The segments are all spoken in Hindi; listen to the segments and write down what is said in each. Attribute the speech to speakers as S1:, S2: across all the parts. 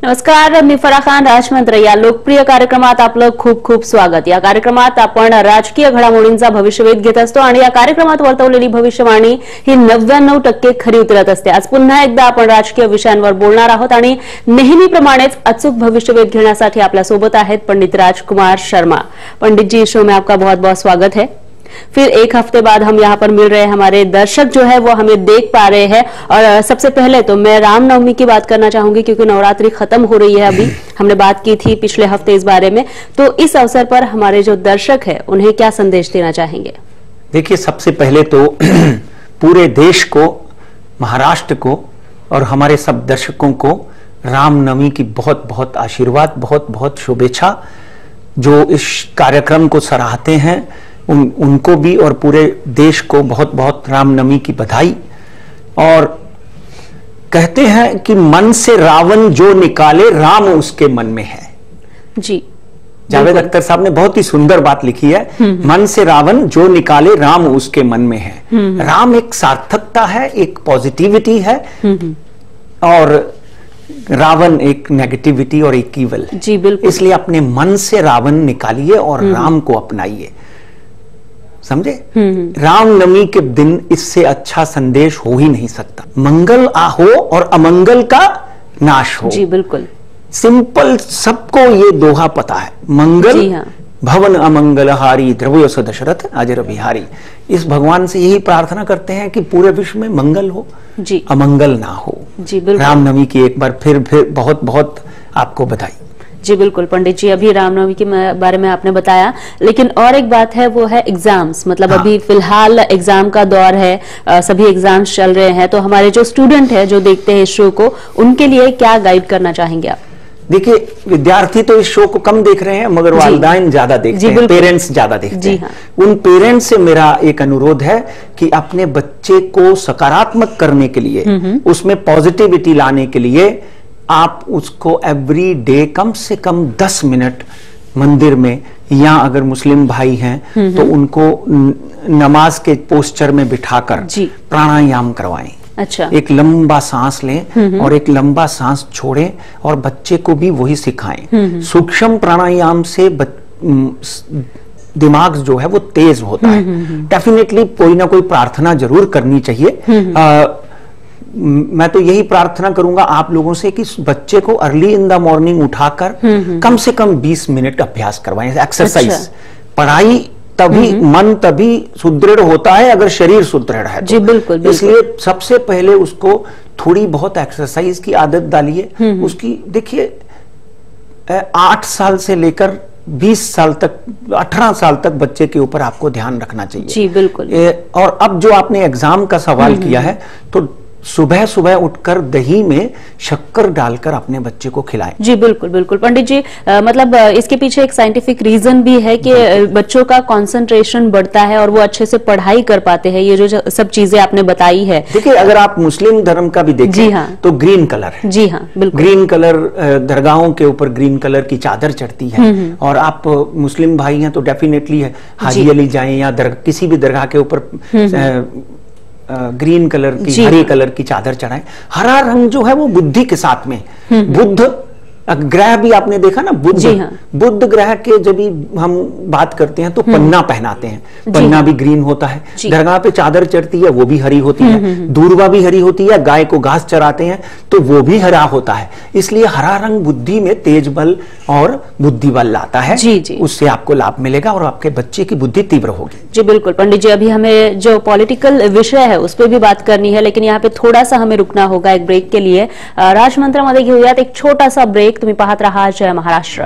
S1: नमस्कार, मी फराह खान. राजमंत्र या लोकप्रिय कार्यक्रमात आपलं खूप खूप स्वागत. या कार्यक्रमात आपण राजकीय घडामोडींचा भविष्यवेध घेत असतो आणि या कार्यक्रमात वर्तवलेली भविष्यवाणी ही 99% खरी उतरत असते. आज पुन्हा एकदा आपण राजकीय विषयांवर बोलणार आहोत आणि नेहमीप्रमाणेच अचूक भविष्यवेध घेण्यासाठी आपल्या सोबत आहेत पंडित राजकुमार शर्मा. पंडित जी, शो में आपका बहुत बहुत स्वागत है. फिर एक हफ्ते बाद हम यहाँ पर मिल रहे हैं. हमारे दर्शक जो है वो हमें देख पा रहे हैं. और सबसे पहले तो मैं रामनवमी की बात करना चाहूंगी क्योंकि नवरात्रि खत्म हो रही है. अभी हमने बात की थी पिछले हफ्ते इस बारे में, तो इस अवसर पर हमारे जो दर्शक है उन्हें क्या संदेश देना चाहेंगे?
S2: देखिए, सबसे पहले तो पूरे देश को, महाराष्ट्र को और हमारे सब दर्शकों को रामनवमी की बहुत बहुत आशीर्वाद, बहुत बहुत शुभेच्छा. जो इस कार्यक्रम को सराहते हैं उनको भी और पूरे देश को बहुत बहुत रामनवमी की बधाई. और कहते हैं कि मन से रावण जो निकाले राम उसके मन में है.
S1: जी,
S2: जावेद अख्तर साहब ने बहुत ही सुंदर बात लिखी है. मन से रावण जो निकाले राम उसके मन में है. राम एक सार्थकता है, एक पॉजिटिविटी है, और रावण एक नेगेटिविटी और एक ईवल.
S1: जी बिल्कुल.
S2: इसलिए अपने मन से रावण निकालिए और राम को अपनाइए. समझे? रामनवमी के दिन इससे अच्छा संदेश हो ही नहीं सकता. मंगल हो और अमंगल का नाश हो.
S1: जी बिल्कुल.
S2: सिंपल, सबको ये दोहा पता है. मंगल भवन अमंगलहारी द्रव्योस दशरथ अजर बिहारी. इस भगवान से यही प्रार्थना करते हैं कि पूरे विश्व में मंगल हो,
S1: जी,
S2: अमंगल ना हो.
S1: जी बिल्कुल.
S2: रामनवमी की एक बार फिर बहुत बहुत आपको बधाई.
S1: जी बिल्कुल पंडित जी, अभी रामनवमी के बारे में आपने बताया, लेकिन और एक बात है वो है एग्जाम्स. मतलब अभी फिलहाल एग्जाम का दौर है, सभी एग्जाम्स चल रहे हैं, तो हमारे जो स्टूडेंट है जो देखते हैं इस शो को, उनके लिए क्या गाइड करना चाहेंगे आप?
S2: देखिए, विद्यार्थी तो इस शो को कम देख रहे हैं मगर वालिदैन ज्यादा देखते हैं, पेरेंट्स ज्यादा देखते हैं. उन पेरेंट्स से मेरा एक अनुरोध है कि अपने बच्चे को सकारात्मक करने के लिए, उसमें पॉजिटिविटी लाने के लिए आप उसको एवरी डे कम से कम 10 मिनट मंदिर में, या अगर मुस्लिम भाई हैं तो उनको नमाज के पोस्चर में बिठाकर प्राणायाम करवाएं.
S1: अच्छा.
S2: एक लंबा सांस लें और एक लंबा सांस छोड़ें और बच्चे को भी वही सिखाएं. सूक्ष्म प्राणायाम से दिमाग जो है वो तेज होता है. डेफिनेटली कोई ना कोई प्रार्थना जरूर करनी चाहिए. मैं तो यही प्रार्थना करूंगा आप लोगों से कि बच्चे को अर्ली इन द मॉर्निंग उठाकर कम से कम 20 मिनट अभ्यास करवाएं, एक्सरसाइज. अच्छा. पढ़ाई तभी, मन तभी सुदृढ़ होता है अगर शरीर सुदृढ़ है.
S1: जी बिल्कुल, बिल्कुल.
S2: इसलिए सबसे पहले उसको थोड़ी बहुत एक्सरसाइज की आदत डालिए. उसकी देखिए 8 साल से लेकर 20 साल तक, 18 साल तक बच्चे के ऊपर आपको ध्यान रखना चाहिए.
S1: जी बिल्कुल.
S2: और अब जो आपने एग्जाम का सवाल किया है, तो सुबह सुबह उठकर दही में शक्कर डालकर अपने बच्चे को खिलाएं. जी
S1: बिल्कुल बिल्कुल. पंडित जी, मतलब इसके पीछे एक साइंटिफिक रीजन भी है कि बच्चों का कंसंट्रेशन बढ़ता है और वो अच्छे से पढ़ाई कर पाते हैं. ये जो सब चीजें आपने बताई है.
S2: देखिए, अगर आप मुस्लिम धर्म का भी देखें तो ग्रीन कलर है. जी हाँ बिल्कुल. ग्रीन कलर, दरगाहों के ऊपर ग्रीन कलर की चादर चढ़ती है. और आप मुस्लिम भाई हैं तो डेफिनेटली हाजी अली जाएं या किसी भी दरगाह के ऊपर ग्रीन कलर की, हरे कलर की चादर चढ़ाएं. हरा रंग जो है वो बुद्धि के साथ में, बुद्ध ग्रह भी आपने देखा ना, बुद्ध ग्रह के जब भी हम बात करते हैं तो पन्ना पहनाते हैं. पन्ना भी ग्रीन होता है. दरगाह पे चादर चढ़ती है वो भी हरी होती है. दूर्वा भी हरी होती है. गाय को घास चराते हैं तो वो भी हरा होता है. इसलिए हरा रंग बुद्धि में तेज बल और बुद्धि बल लाता है. उससे आपको लाभ मिलेगा और आपके बच्चे की बुद्धि तीव्र होगी.
S1: जी बिल्कुल. पंडित जी, अभी हमें जो पॉलिटिकल विषय है उस पर भी बात करनी है, लेकिन यहाँ पे थोड़ा सा हमें रुकना होगा एक ब्रेक के लिए. राजमंत्रामध्ये घेऊयात एक छोटा सा ब्रेक. तुम्ही पाहत रहा जय महाराष्ट्र.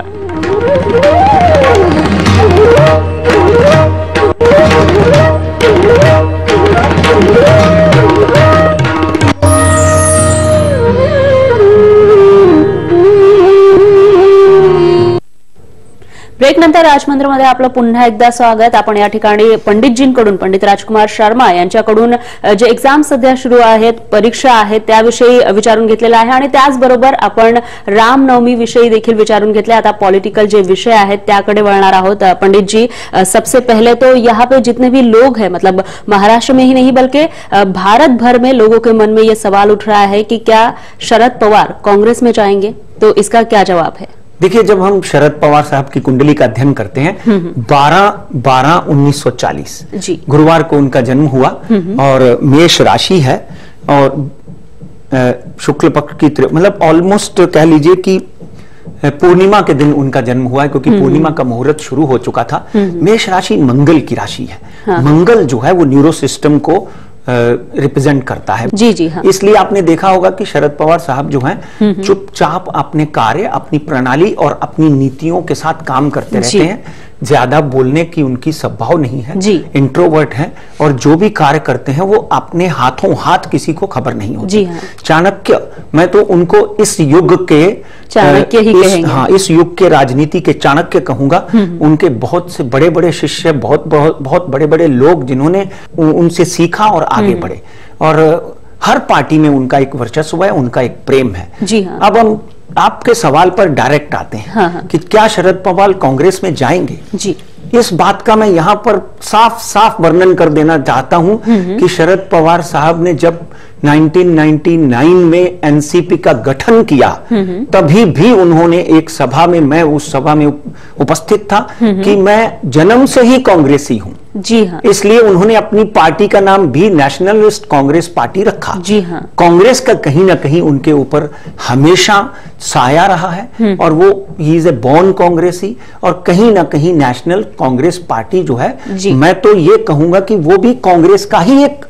S1: ब्रेक नंतर राजमंदिरमध्ये आपलं पुन्हा एकदा स्वागत. आपण या ठिकाणी पंडितजींकडून, पंडित राजकुमार शर्मा यांच्याकडून जे एक्झाम सध्या सुरू आहेत, परीक्षा आहेत, त्याविषयी विचारून घेतलेला आहे आणि त्याचबरोबर आपण रामनवमी विषयी देखील विचारून घेतले. आता पॉलिटिकल जे विषय आहेत त्याकडे वळणार आहोत. पंडित जी, सबसे पहले तो यहाँ पे जितने भी लोग हैं, मतलब महाराष्ट्र में ही नहीं बल्कि भारत भर में लोगों के मन में ये सवाल उठ रहा है कि क्या शरद पवार कांग्रेस में जाएंगे, तो इसका क्या जवाब है?
S2: देखिए, जब हम शरद पवार साहब की कुंडली का अध्ययन करते हैं, 12/12/1940 गुरुवार को उनका जन्म हुआ और मेष राशि है और शुक्ल पक्ष की मतलब ऑलमोस्ट कह लीजिए कि पूर्णिमा के दिन उनका जन्म हुआ है, क्योंकि पूर्णिमा का मुहूर्त शुरू हो चुका था। मेष राशि मंगल की राशि है। हाँ। मंगल जो है वो न्यूरो सिस्टम को रिप्रेजेंट करता है।
S1: जी हाँ।
S2: इसलिए आपने देखा होगा कि शरद पवार साहब जो हैं चुपचाप अपने कार्य, अपनी प्रणाली और अपनी नीतियों के साथ काम करते रहते हैं। ज्यादा बोलने की उनकी स्वभाव नहीं है, इंट्रोवर्ट हैं और जो भी कार्य करते हैं वो अपने हाथों हाथ, किसी को खबर नहीं होती। हाँ। चाणक्य, मैं तो उनको इस युग के
S1: चाणक्य ही कहेंगे।
S2: हाँ, इस युग के राजनीति के चाणक्य कहूंगा। उनके बहुत से बड़े बड़े शिष्य, बहुत बड़े बड़े लोग जिन्होंने उनसे सीखा और आगे बढ़े, और हर पार्टी में उनका एक वर्चस्व है, उनका एक प्रेम है।
S1: जी हाँ।
S2: अब हम आपके सवाल पर डायरेक्ट आते हैं। हाँ। कि क्या शरद पवार कांग्रेस में जाएंगे?
S1: जी।
S2: इस बात का मैं यहां पर साफ साफ वर्णन कर देना चाहता हूं कि शरद पवार साहब ने जब 1999 में एनसीपी का गठन किया, तभी भी उन्होंने एक सभा में, मैं उस सभा में उपस्थित था, कि मैं जन्म से ही कांग्रेसी हूं।
S1: जी हाँ।
S2: इसलिए उन्होंने अपनी पार्टी का नाम भी नेशनलिस्ट कांग्रेस पार्टी रखा।
S1: जी हाँ।
S2: कांग्रेस का कहीं ना कहीं उनके ऊपर हमेशा साया रहा है और वो ही इज ए बॉर्न कांग्रेसी, और कहीं ना कहीं नेशनल कांग्रेस पार्टी जो है, मैं तो ये कहूंगा कि वो भी कांग्रेस का ही एक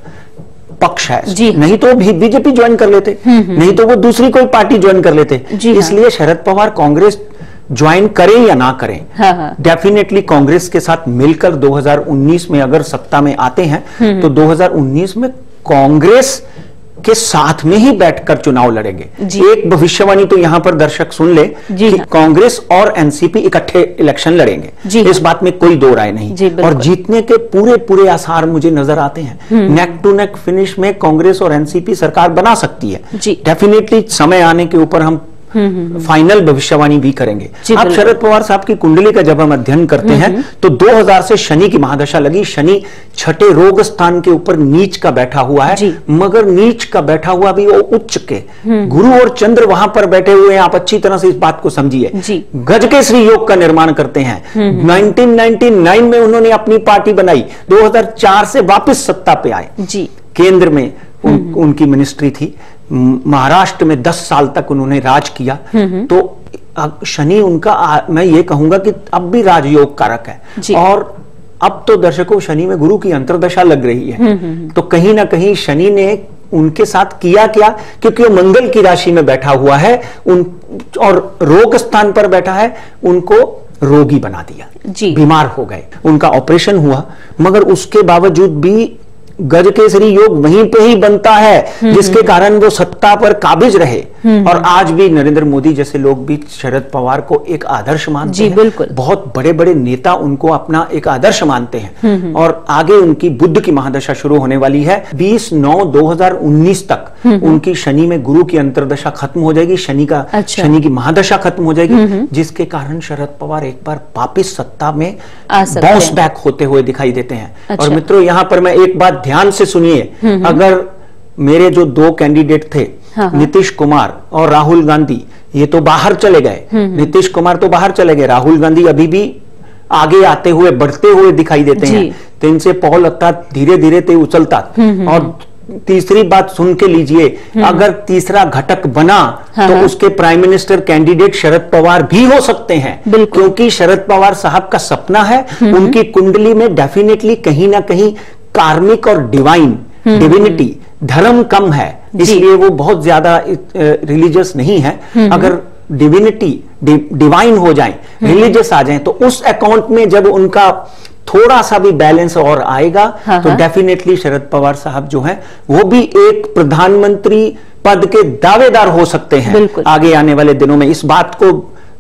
S2: पक्ष है। नहीं तो बीजेपी ज्वाइन कर लेते, नहीं तो वो दूसरी कोई पार्टी ज्वाइन कर लेते। इसलिए शरद पवार कांग्रेस ज्वाइन करें या ना करें, डेफिनेटली कांग्रेस के साथ मिलकर 2019 में अगर सत्ता में आते हैं तो 2019 में कांग्रेस के साथ में ही बैठकर चुनाव लड़ेंगे। एक भविष्यवाणी तो यहां पर दर्शक सुन ले कि कांग्रेस और एनसीपी इकट्ठे इलेक्शन लड़ेंगे, इस बात में कोई दो राय नहीं। और जीतने के पूरे आसार मुझे नजर आते हैं। नेक टू नेक फिनिश में कांग्रेस और एनसीपी सरकार बना सकती है। डेफिनेटली समय आने के ऊपर हम फाइनल भविष्यवाणी भी करेंगे। अब शरद पवार साहब की कुंडली का जब हम अध्ययन करते हैं तो 2000 से शनि की महादशा लगी। शनि छठे रोग स्थान के ऊपर नीच का बैठा हुआ है, मगर नीच का बैठा हुआ भी वो उच्च के। गुरु और चंद्र वहां पर बैठे हुए हैं। आप अच्छी तरह से इस बात को समझिए। गजकेसरी योग का निर्माण करते हैं। 1999 में उन्होंने अपनी पार्टी बनाई, 2004 से वापस सत्ता पे आए। केंद्र में उनकी मिनिस्ट्री थी। महाराष्ट्र में 10 साल तक उन्होंने राज किया। तो शनि उनका, मैं ये कहूंगा कि अब भी राजयोग कारक है। और अब तो दर्शकों, शनि में गुरु की अंतर्दशा लग रही है। तो कहीं ना कहीं शनि ने उनके साथ किया क्या, क्योंकि वो मंगल की राशि में बैठा हुआ है और रोग स्थान पर बैठा है, उनको रोगी बना दिया। बीमार हो गए, उनका ऑपरेशन हुआ, मगर उसके बावजूद भी गजकेसरी योग वहीं पे ही बनता है, जिसके कारण वो सत्ता पर काबिज रहे। और आज भी नरेंद्र मोदी जैसे लोग भी शरद पवार को एक आदर्श मानते हैं। बिल्कुल। बहुत बड़े बड़े नेता उनको अपना एक आदर्श मानते हैं। और आगे उनकी बुध की महादशा शुरू होने वाली है। 20/9/2019 तक उनकी शनि में गुरु की अंतर्दशा खत्म हो जाएगी, शनि की महादशा खत्म हो जाएगी, जिसके कारण शरद पवार एक बार वापिस सत्ता में बाउंस बैक होते हुए दिखाई देते हैं। और मित्रों, यहां पर मैं एक बात ध्यान से सुनिए, अगर मेरे जो 2 कैंडिडेट थे, नीतीश कुमार और राहुल गांधी, ये तो बाहर चले गए। नीतीश कुमार तो बाहर चले गए, राहुल गांधी अभी भी आगे आते हुए, बढ़ते हुए दिखाई देते हैं। तो इनसे पॉल लगता धीरे धीरे ते उछलता। और तीसरी बात सुन के लीजिए, अगर तीसरा घटक बना तो उसके prime minister candidate Sharad Pawar भी हो सकते हैं, क्योंकि शरद पवार साहब का सपना है। उनकी कुंडली में डेफिनेटली कहीं ना कहीं कार्मिक और डिविनिटी, धर्म कम है, इसलिए वो बहुत ज्यादा रिलीजियस नहीं है। अगर डिविनिटी, डिवाइन हो जाए, रिलीजियस आ जाए, तो उस अकाउंट में जब उनका थोड़ा सा भी बैलेंस और आएगा तो डेफिनेटली शरद पवार साहब जो हैं वो भी एक प्रधानमंत्री पद के दावेदार हो सकते हैं आगे आने वाले दिनों में। इस बात को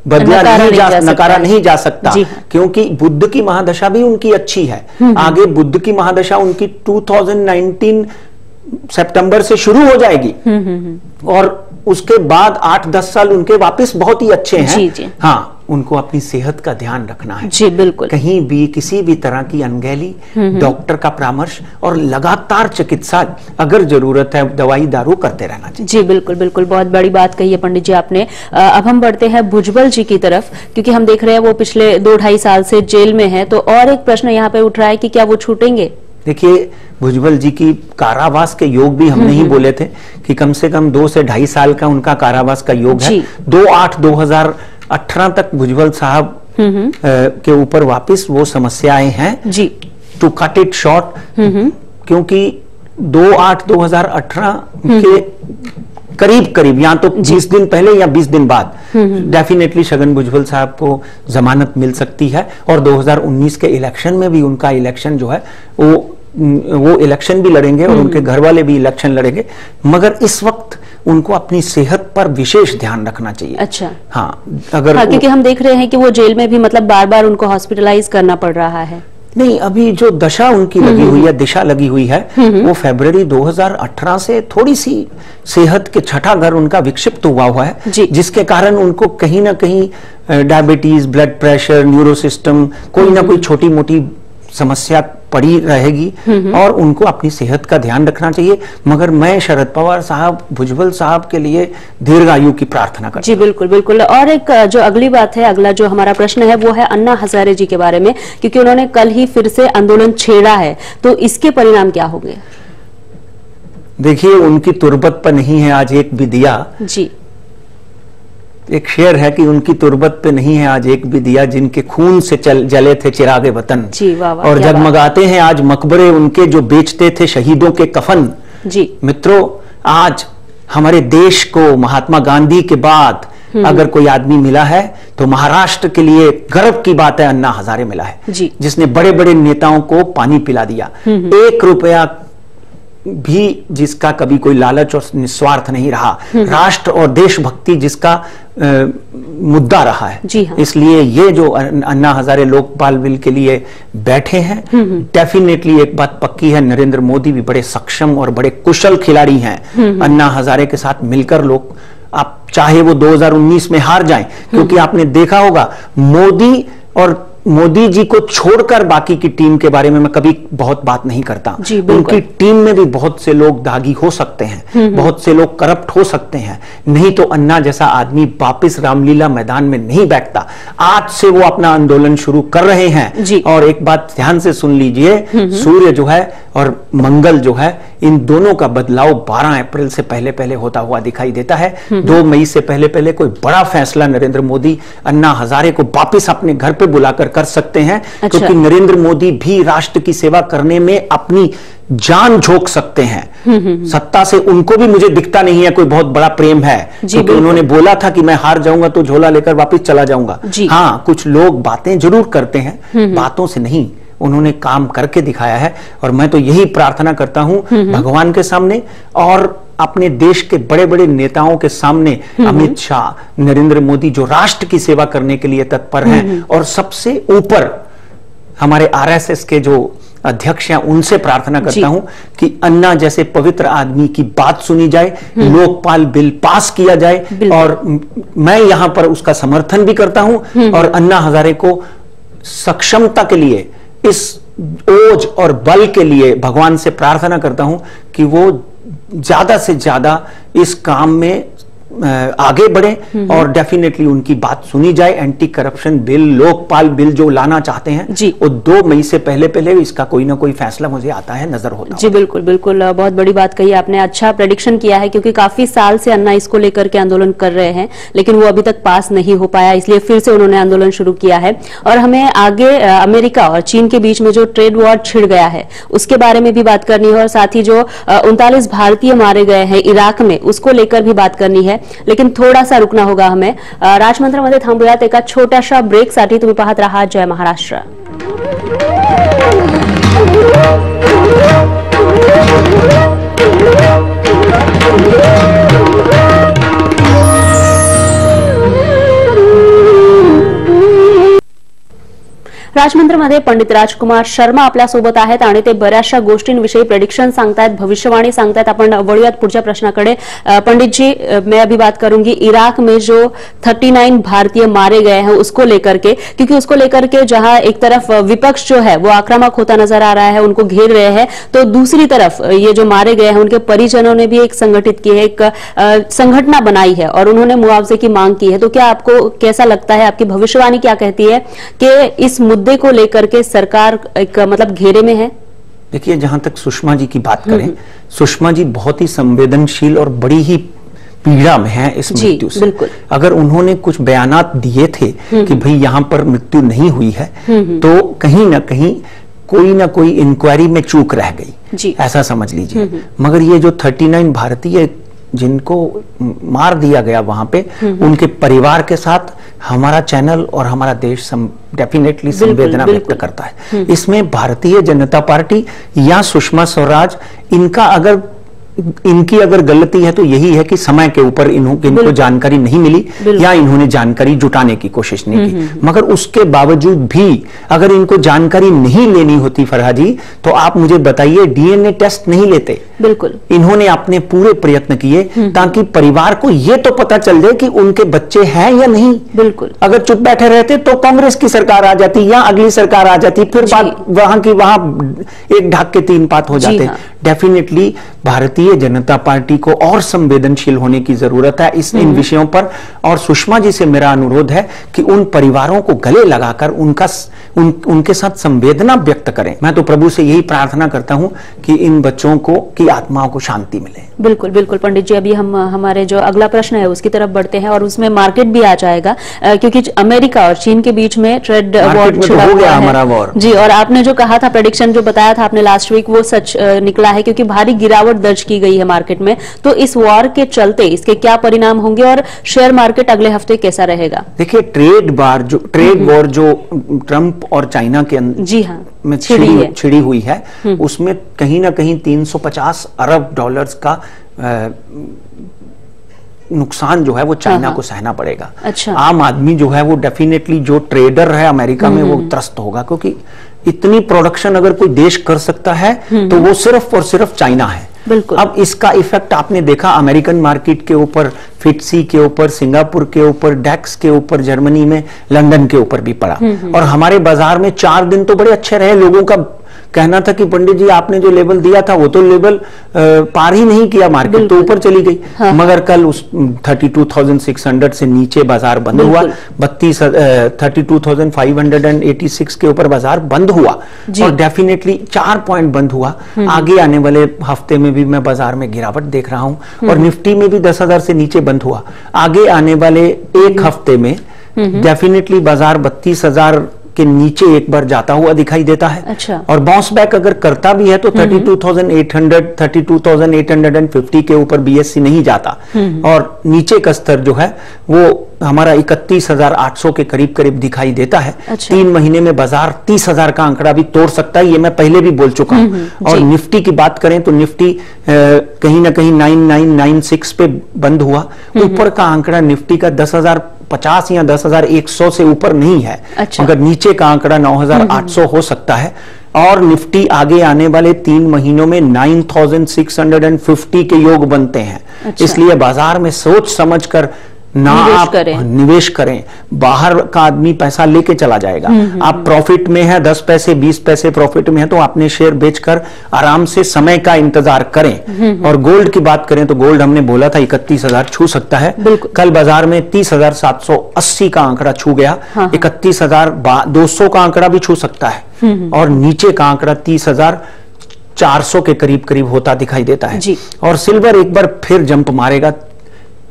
S2: नकारा नहीं जा सकता, क्योंकि बुद्ध की महादशा भी उनकी अच्छी है। आगे बुद्ध की महादशा उनकी 2019 सितंबर से शुरू हो जाएगी और उसके बाद 8-10 साल उनके वापस बहुत ही अच्छे हैं। हाँ, उनको अपनी सेहत का ध्यान रखना है।
S1: जी बिल्कुल।
S2: कहीं भी किसी भी तरह की अनगैली, डॉक्टर का परामर्श और लगातार चिकित्सा, अगर जरूरत है दवाई दारू करते रहना चाहिए।
S1: जी बिल्कुल बिल्कुल, बहुत बड़ी बात कही है पंडित जी आपने। अब हम बढ़ते हैं भुजबल जी की तरफ, क्योंकि हम देख रहे हैं वो पिछले 2-2.5 साल से जेल में है, तो और एक प्रश्न यहाँ पे उठ रहा है कि क्या वो छूटेंगे?
S2: देखिए, भुजबल जी की कारावास के योग भी हमने ही बोले थे कि कम से कम 2 से 2.5 साल का उनका कारावास का योग है। 2/8/2018 तक भुजबल साहब के ऊपर वापस वो समस्याएं हैं जी। टू कट इट शॉर्ट, क्योंकि 2/8/2018 के करीब या तो 20 दिन पहले या 20 दिन बाद डेफिनेटली छगन भुजबल साहब को जमानत मिल सकती है। और 2019 के इलेक्शन में भी उनका इलेक्शन जो है वो इलेक्शन भी लड़ेंगे और उनके घर वाले भी इलेक्शन लड़ेंगे, मगर इस वक्त उनको अपनी सेहत पर विशेष ध्यान रखना चाहिए।
S1: अच्छा।
S2: हाँ, अगर
S1: क्योंकि हम देख रहे हैं कि वो जेल में भी मतलब बार-बार उनको हॉस्पिटलाइज करना पड़ रहा है।
S2: नहीं, अभी जो दशा उनकी लगी हुई है, दिशा लगी हुई है, वो फरवरी 2018 से थोड़ी सी सेहत के छठा घर उनका विक्षिप्त हुआ है, जिसके कारण उनको कहीं ना कहीं diabetes, blood pressure, neuro system, कोई ना कोई छोटी मोटी समस्या पड़ी रहेगी और उनको अपनी सेहत का ध्यान रखना चाहिए। मगर मैं शरद पवार साहब, भुजबल साहब के लिए दीर्घायु की प्रार्थना करता हूं।
S1: जी बिल्कुल बिल्कुल। और एक जो अगली बात है, अगला जो हमारा प्रश्न है वो है अन्ना हजारे जी के बारे में, क्योंकि उन्होंने कल ही फिर से आंदोलन छेड़ा है, तो इसके परिणाम क्या होंगे?
S2: देखिए, उनकी तुरबत पर नहीं है आज एक भी दिया।
S1: जी।
S2: एक शेर है कि उनकी तुरबत पे नहीं है आज एक भी दिया, जिनके खून से जले थे चिरागे वतन।
S1: जी, वाह वाह,
S2: और जगमगाते हैं आज मकबरे उनके जो बेचते थे शहीदों के कफन।
S1: जी
S2: मित्रों, आज हमारे देश को महात्मा गांधी के बाद अगर कोई आदमी मिला है तो महाराष्ट्र के लिए गर्व की बात है, अन्ना हजारे मिला है
S1: जी।
S2: जिसने बड़े बड़े नेताओं को पानी पिला दिया। 1 रुपया भी जिसका कभी कोई लालच और निस्वार्थ नहीं रहा, राष्ट्र और देशभक्ति जिसका मुद्दा रहा है।
S1: जी हाँ।
S2: इसलिए ये जो अन्ना हजारे लोकपाल बिल के लिए बैठे हैं, डेफिनेटली एक बात पक्की है, नरेंद्र मोदी भी बड़े सक्षम और बड़े कुशल खिलाड़ी हैं। अन्ना हजारे के साथ मिलकर लोग, आप चाहे वो 2019 में हार जाएं, क्योंकि आपने देखा होगा मोदी जी को छोड़कर बाकी की टीम के बारे में मैं कभी बहुत बात नहीं करता। उनकी टीम में भी बहुत से लोग दागी हो सकते हैं, बहुत से लोग करप्ट हो सकते हैं, नहीं तो अन्ना जैसा आदमी वापस रामलीला मैदान में नहीं बैठता। आज से वो अपना आंदोलन शुरू कर रहे हैं। और एक बात ध्यान से सुन लीजिए, सूर्य जो है और मंगल जो है, इन दोनों का बदलाव 12 अप्रैल से पहले पहले होता हुआ दिखाई देता है। 2 मई से पहले पहले कोई बड़ा फैसला नरेंद्र मोदी अन्ना हजारे को वापस अपने घर पे बुलाकर कर सकते हैं। अच्छा। क्योंकि नरेंद्र मोदी भी राष्ट्र की सेवा करने में अपनी जान झोंक सकते हैं। सत्ता से उनको भी मुझे दिखता नहीं है कोई बहुत बड़ा प्रेम है, क्योंकि उन्होंने बोला था कि मैं हार जाऊंगा तो झोला लेकर वापस चला जाऊंगा। हाँ, कुछ लोग बातें जरूर करते हैं, बातों से नहीं, उन्होंने काम करके दिखाया है। और मैं तो यही प्रार्थना करता हूं भगवान के सामने और अपने देश के बड़े बड़े नेताओं के सामने, अमित शाह, नरेंद्र मोदी जो राष्ट्र की सेवा करने के लिए तत्पर हैं, और सबसे ऊपर हमारे आरएसएस के जो अध्यक्ष हैं, उनसे प्रार्थना करता हूं कि अन्ना जैसे पवित्र आदमी की बात सुनी जाए, लोकपाल बिल पास किया जाए। और मैं यहां पर उसका समर्थन भी करता हूं और अन्ना हजारे को सक्षमता के लिए, इस ओज और बल के लिए भगवान से प्रार्थना करता हूं कि वो ज्यादा से ज्यादा इस काम में आगे बढ़े और डेफिनेटली उनकी बात सुनी जाए। Anti corruption bill, Lokpal bill जो लाना चाहते हैं, वो 2 मई से पहले पहले इसका कोई ना कोई फैसला मुझे आता है, नजर होता है।
S1: जी बिल्कुल बिल्कुल, बहुत बड़ी बात कही आपने, अच्छा प्रेडिक्शन किया है, क्योंकि काफी साल से अन्ना इसको लेकर के आंदोलन कर रहे हैं, लेकिन वो अभी तक पास नहीं हो पाया, इसलिए फिर से उन्होंने आंदोलन शुरू किया है। और हमें आगे अमेरिका और चीन के बीच में जो ट्रेड वॉर छिड़ गया है उसके बारे में भी बात करनी है, और साथ ही जो 39 भारतीय मारे गए हैं इराक में, उसको लेकर भी बात करनी है। लेकिन थोड़ा सा रुकना होगा हमें। राजमंत्रामध्ये थांबूयात, एका छोट्याशा ब्रेकसाठी। तुम्ही पाहत राहा जय महाराष्ट्र। राजमंत्रमध्ये पंडित राजकुमार शर्मा आपल्यासोबत आहेत आणि ते बऱ्याचशा गोष्टींविषयी प्रेडिक्शन सांगतायत, भविष्यवाणी सांगतायत. आपण वळूयात पुढच्या प्रश्नाकडे. पंडित जी, मैं अभी बात करूंगी इराक में जो 39 भारतीय मारे गए हैं उसको लेकर के, क्योंकि उसको लेकर के जहां एक तरफ विपक्ष जो है वो आक्रामक होता नजर आ रहा है, उनको घेर रहे हैं, तो दूसरी तरफ ये जो मारे गए हैं उनके परिजनों ने भी एक संगठित की है, एक संगठना बनाई है और उन्होंने मुआवजे की मांग की है. तो क्या आपको कैसा लगता है, आपकी भविष्यवाणी क्या कहती है कि इस मुद्दे को लेकर के सरकार एक मतलब घेरे में है?
S2: देखिए, जहां तक सुषमा जी की बात करें, सुषमा जी बहुत ही संवेदनशील और बड़ी ही पीड़ा में है इस मृत्यु से. अगर उन्होंने कुछ बयानात दिए थे कि भाई यहां पर मृत्यु नहीं हुई है, तो कहीं ना कहीं कोई ना कोई इंक्वायरी में चूक रह गई, ऐसा समझ लीजिए. मगर ये जो 39 भारतीय जिनको मार दिया गया वहां पे, उनके परिवार के साथ हमारा चैनल और हमारा देश डेफिनेटली संवेदना व्यक्त करता है. इसमें भारतीय जनता पार्टी या सुषमा स्वराज, इनकी अगर गलती है तो यही है कि समय के ऊपर इनको जानकारी नहीं मिली या इन्होंने जानकारी जुटाने की कोशिश नहीं की. मगर उसके बावजूद भी अगर इनको जानकारी नहीं लेनी होती फरहा जी, तो आप मुझे बताइए डीएनए टेस्ट नहीं लेते.
S1: बिल्कुल,
S2: इन्होंने अपने पूरे प्रयत्न किए ताकि परिवार को यह तो पता चल जाए कि उनके बच्चे हैं या नहीं.
S1: बिल्कुल,
S2: अगर चुप बैठे रहते तो कांग्रेस की सरकार आ जाती या अगली सरकार आ जाती, फिर बात वहां की वहां एक ढाक के तीन पात हो जाते. डेफिनेटली भारतीय जनता पार्टी को और संवेदनशील होने की जरूरत है इन विषयों पर. और सुषमा जी से मेरा अनुरोध है कि उन परिवारों को गले लगाकर उनके साथ संवेदना व्यक्त करें. मैं तो प्रभु से यही प्रार्थना करता हूं कि इन बच्चों की आत्माओं को शांति मिले.
S1: बिल्कुल बिल्कुल पंडित जी, अभी हम हमारे जो अगला प्रश्न है उसकी तरफ बढ़ते हैं और उसमें मार्केट भी आ जाएगा, क्योंकि अमेरिका और चीन के बीच में ट्रेड वॉर छिड़ा हुआ है. हमारा वॉर जी, और आपने जो कहा था, प्रेडिक्शन जो बताया था आपने लास्ट वीक, वो सच निकला है, क्योंकि भारी गिरावट दर्ज की गई है मार्केट में. तो इस वॉर के चलते इसके क्या परिणाम होंगे और शेयर मार्केट अगले हफ्ते कैसा रहेगा?
S2: देखिए, ट्रेड वॉर जो ट्रंप और चाइना के
S1: जी हाँ
S2: में छिड़ी हुई है, उसमें कहीं ना कहीं 350 अरब डॉलर्स का नुकसान जो है वो चाइना को सहना पड़ेगा.
S1: अच्छा.
S2: आम आदमी जो है वो डेफिनेटली, जो ट्रेडर है अमेरिका में, वो त्रस्त होगा, क्योंकि इतनी प्रोडक्शन अगर कोई देश कर सकता है तो वो सिर्फ और सिर्फ चाइना है.
S1: बिल्कुल.
S2: अब इसका इफेक्ट आपने देखा अमेरिकन मार्केट के ऊपर, फिटसी के ऊपर, सिंगापुर के ऊपर, डेक्स के ऊपर, जर्मनी में, लंदन के ऊपर भी पड़ा. और हमारे बाजार में 4 दिन तो बड़े अच्छे रहे. लोगों का कहना था कि पंडित जी आपने जो लेवल दिया था वो तो लेवल पार ही नहीं किया, मार्केट तो ऊपर चली गई. हाँ. मगर कल उस 32,600 से नीचे बाजार बंद हुआ. 32,586 के ऊपर बाजार बंद हुआ और डेफिनेटली 4 पॉइंट बंद हुआ. आगे आने वाले हफ्ते में भी मैं बाजार में गिरावट देख रहा हूं और निफ्टी में भी 10,000 से नीचे बंद हुआ. आगे आने वाले एक हफ्ते में डेफिनेटली बाजार 32,000 के नीचे एक बार जाता हुआ दिखाई देता है.
S1: अच्छा. और
S2: बाउंस बैक अगर करता भी है तो 32,800, 32,850 के ऊपर बीएससी नहीं जाता. और नीचे का स्तर जो है वो हमारा 31,800 के करीब करीब दिखाई देता है. अच्छा. 3 महीने में बाजार 30,000 का आंकड़ा भी तोड़ सकता है, ये मैं पहले भी बोल चुका हूं. और निफ्टी की बात करें तो निफ्टी कहीं ना कहीं 9996 पे बंद हुआ. ऊपर का आंकड़ा निफ्टी का 10,050 या 10,100 से ऊपर नहीं है. अच्छा. मगर नीचे का आंकड़ा 9,800 हो सकता है. और निफ्टी आगे आने वाले 3 महीनों में 9,650 के योग बनते हैं. अच्छा. इसलिए बाजार में सोच समझकर निवेश करें. बाहर का आदमी पैसा लेके चला जाएगा. आप प्रॉफिट में है, 10 पैसे 20 पैसे प्रॉफिट में है, तो अपने शेयर बेचकर आराम से समय का इंतजार करें. और गोल्ड की बात करें तो गोल्ड हमने बोला था 31,000 छू सकता है. कल बाजार में 30,780 का आंकड़ा छू गया. 31,200 का आंकड़ा भी छू सकता है. और नीचे का आंकड़ा 30,400 के करीब करीब होता दिखाई देता है. और सिल्वर एक बार फिर जंप मारेगा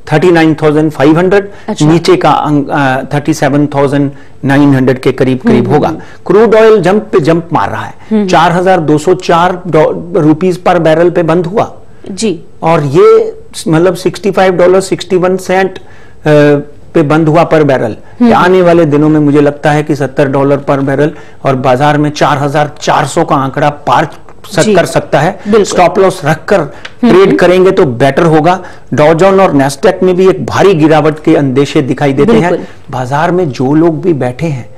S2: 39,500. अच्छा. नीचे का 37,900 के करीब करीब होगा. क्रूड ऑयल जंप पे जंप मार रहा है. 4,204 रुपीस पर बैरल पे बंद हुआ
S1: जी.
S2: और ये मतलब $65.61 पे बंद हुआ पर बैरल. आने वाले दिनों में मुझे लगता है कि $70 पर बैरल और बाजार में 4,400 का आंकड़ा पार कर सकता है। स्टॉप लॉस रखकर ट्रेड करेंगे तो बेटर होगा। डॉ जोन्स और नैस्डैक में भी एक भारी गिरावट के अंदेशे दिखाई देते हैं। बाजार में जो लोग भी बैठे हैं,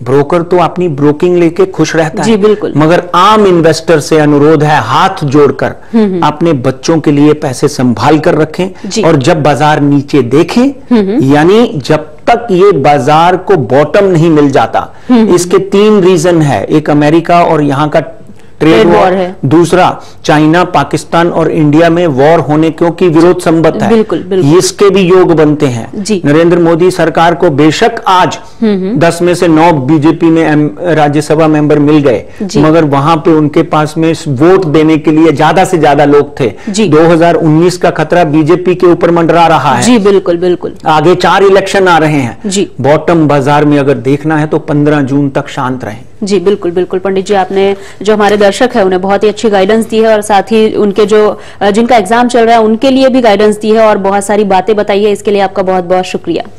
S2: ब्रोकर तो अपनी ब्रोकिंग लेके खुश रहता है, मगर आम इन्वेस्टर से अनुरोध है हाथ जोड़कर अपने बच्चों के लिए पैसे संभाल कर रखें और जब बाजार नीचे देखें, यानी जब तक ये बाजार को बॉटम नहीं मिल जाता। इसके 3 रीजन है, एक अमेरिका और यहां का ट्रेड वॉर है, दूसरा चाइना पाकिस्तान और इंडिया में वॉर होने क्योंकि विरोध संबद्ध है, इसके भी योग बनते हैं। नरेंद्र मोदी सरकार को बेशक आज 10 में से 9 बीजेपी में राज्यसभा मेंबर मिल गए, मगर वहां पे उनके पास में वोट देने के लिए ज्यादा से ज्यादा लोग थे। 2019 का खतरा बीजेपी के ऊपर मंडरा रहा है।
S1: जी बिल्कुल बिल्कुल।
S2: आगे 4 इलेक्शन आ रहे हैं। बॉटम बाजार में अगर देखना है तो 15 जून तक शांत रहें।
S1: जी बिल्कुल बिल्कुल। पंडित जी, आपने जो हमारे दर्शक है उन्हें बहुत ही अच्छी गाइडेंस दी है और साथ ही उनके जो जिनका एग्जाम चल रहा है उनके लिए भी गाइडेंस दी है और बहुत सारी बातें बताई है, इसके लिए आपका बहुत बहुत शुक्रिया।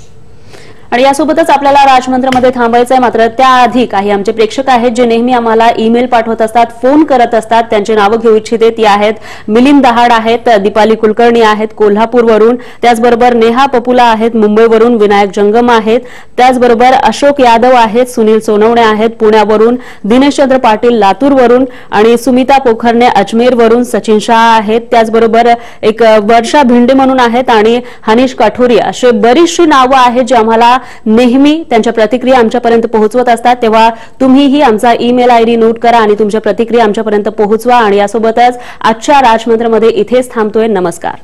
S1: आणि यासोबतच आपल्याला राजमंत्रमध्ये थांबायचं आहे, मात्र त्याआधी काही आमचे प्रेक्षक आहेत जे नेहमी आम्हाला ईमेल पाठवत असतात, फोन करत असतात, त्यांचे नावं घेऊ इच्छिते। ती आहेत मिलिंद दहाड आहेत, दीपाली कुलकर्णी आहेत कोल्हापूरवरून, त्याचबरोबर नेहा पपुला आहेत मुंबईवरून, विनायक जंगम आहेत, त्याचबरोबर अशोक यादव आहेत, सुनील सोनवणे आहेत पुण्यावरून, दिनेशचंद्र पाटील लातूरवरून आणि सुमिता पोखरणे अजमेरवरून, सचिन शाह आहेत, त्याचबरोबर एक वर्षा भिंडे म्हणून आहेत आणि हनीश काठोरी, अशी बरीचशी नावं आहेत जे आम्हाला नेहमी त्यांच्या प्रतिक्रिया आमच्यापर्यंत पोहोचवत असतात। तेव्हा तुम्हीही आमचा ईमेल आयडी नोट करा आणि तुमच्या प्रतिक्रिया आमच्यापर्यंत पोहोचवा। आणि यासोबतच आजच्या राजमंत्रमध्ये इथेच थांबतोय। नमस्कार।